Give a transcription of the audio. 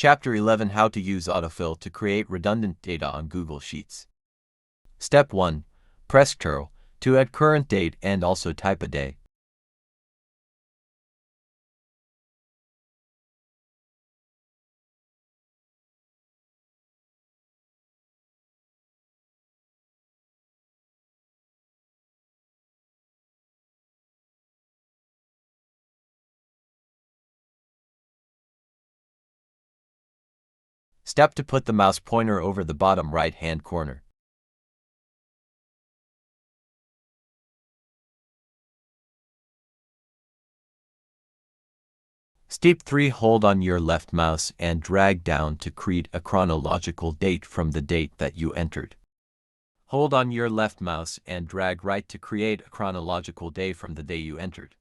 Chapter 11: How to use autofill to create redundant data on Google Sheets. Step 1. Press Ctrl to add current date and also type a day. Step to put the mouse pointer over the bottom right-hand corner. Step 3. Hold on your left mouse and drag down to create a chronological date from the date that you entered. Hold on your left mouse and drag right to create a chronological day from the day you entered.